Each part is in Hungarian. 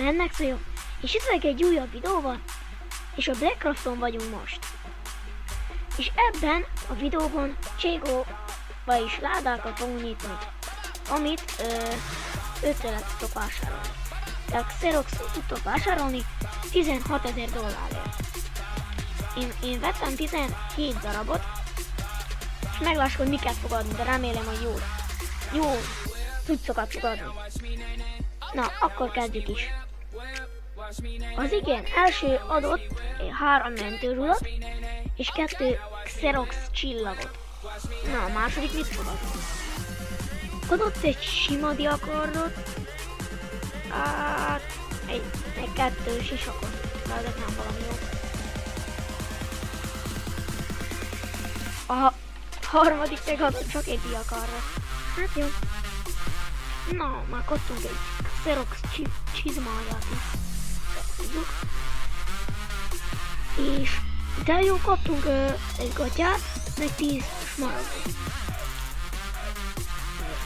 mennek szó, és itt egy újabb videóval, és a Blackcrafton vagyunk most. És ebben a videóban Cségó, vagyis ládákat fogunk nyitni, amit 5-tel tudtok vásárolni. Tehát Xeroxot tudtok vásárolni 16 000 dollárért. Én vettem 17 darabot, és meglássuk, hogy miket fog adni, de remélem, hogy jó cuccokat fog adni. Na, akkor kezdjük is. Az igen, első adott 3 mentőrudat, és 2 Xerox csillagot. Na, a második mit fog adni? Adott egy sima diakordot, hát egy 2 sisakot, de ezek nem valami jó. A harmadik meg adott csak egy diakardot. Hát jó. Na, már kaptunk egy Xerox csizmáját is. És de jó, kaptunk egy gatyát, meg 10 smaragdot.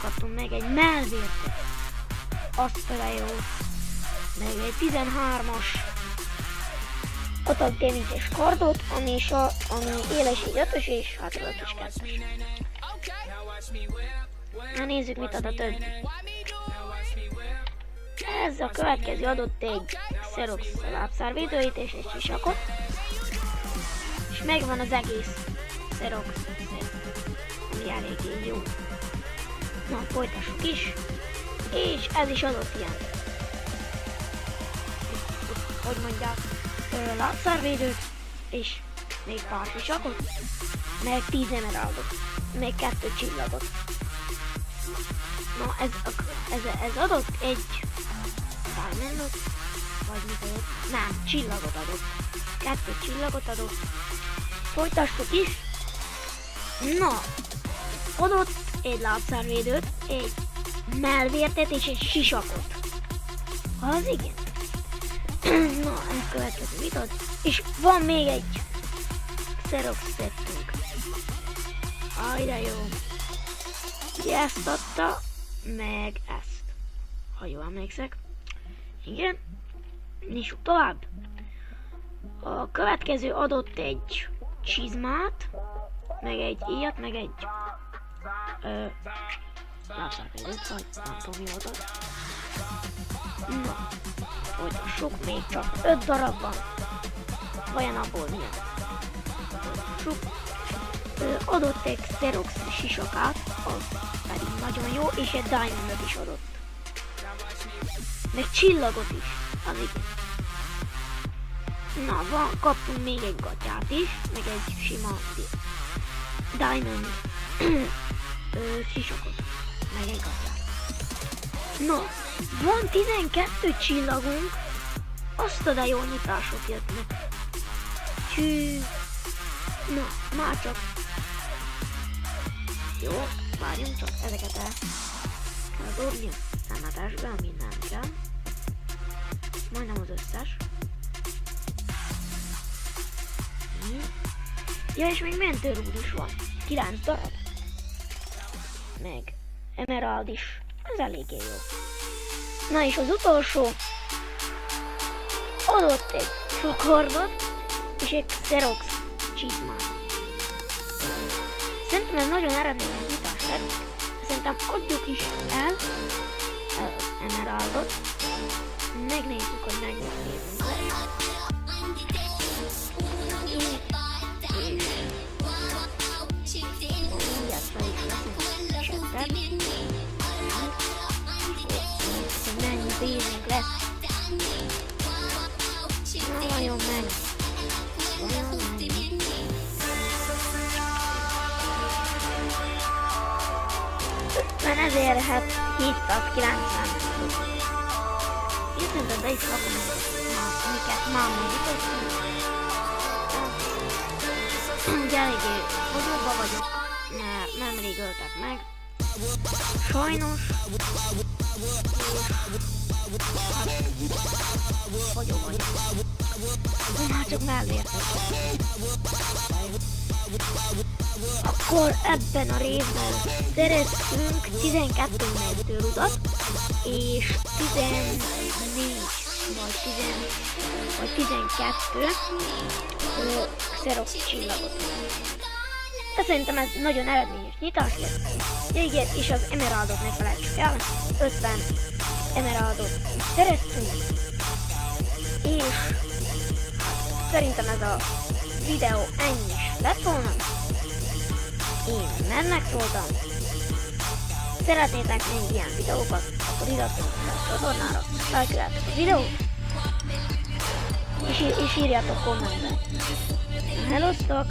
Kaptunk meg egy melvértet. Azt vele jó. Meg egy 13-as attack damage-es kardot, ami élesség 5-ös és hátradat is 2-es. Na nézzük, mit ad a többi. Ez a következő adott egy Xerox lábszárvédőit és egy sisakot. És megvan az egész Xerox, ami eléggé jó. Na, folytassuk is. És ez is adott ilyen, hogy mondják, lábszárvédőt, és még pár sisakot, meg 10 emeraldot, meg 2 csillagot. Na, ez adott egy diamondot, vagy mit adott? Nem, csillagot adott. 2 csillagot adott. Folytassuk is. Na, adott egy lábszárvédőt, egy melvértet és egy sisakot. Az igen. Na, ez következő mit ad? És van még egy Xerox szettünk. Aj, de jó. Ugye ezt adta, meg ezt. Ha jól emlékszek. Igen. Nyissuk tovább. A következő adott egy csizmát, meg egy ilyet, meg egy lábszárvédőt, vagy nem tudom mi volt. Na, folytassuk, még csak 5 darab van. Vajon abból milyen? Folytassuk. Adott egy Xerox sisakát, az pedig nagyon jó, és egy diamondot is adott. Meg csillagot is, az igen. Na, kaptunk még egy gatyát is, meg egy sima diamond sisakot, meg egy gatyát. Na, van 12 csillagunk, azt a jó nyitások jöttnek. Hű. Na, már csak. Jó, várjunk csak, ezeket el kell dobni a számításba, ami nem kell. Majdnem az összes. Ja, és még mentőrúd is van. 9 darab. Meg emerald is. Ez eléggé jó. Na és az utolsó. Adott egy sokardot és egy Xerox csizmát. Szerintem ez nagyon eredményes nyitás lett. Szerintem adjuk is el az emeraldot. Megnézzük, hogy mennyit nézünk le. Mennyi pénzünk lesz. Na, vajon mennyi? Mert ezért hát 790. Én szerintem be is rakom amiket már megítottunk. Ugye eléggé fogyóba vagyok, mert nemrég öltek meg. Sajnos. Fogyó vagyok. Már csak mellértek. Akkor ebben a részben szereztünk 12 mentőrudat és 14 vagy 12 Xerox csillagot. De szerintem ez nagyon eredményes nyitás lesz. Ja igen, és az emeraldot ne felejtsük el. 50 emeraldot szereztünk. És szerintem ez a videó ennyi is lett volna. Én mennek szóltam. Szeretnétek még ilyen videókat, akkor iratkozzatok fel a csatornára, lájkoljátok a videót, és írjátok kommentben. Hellosztok!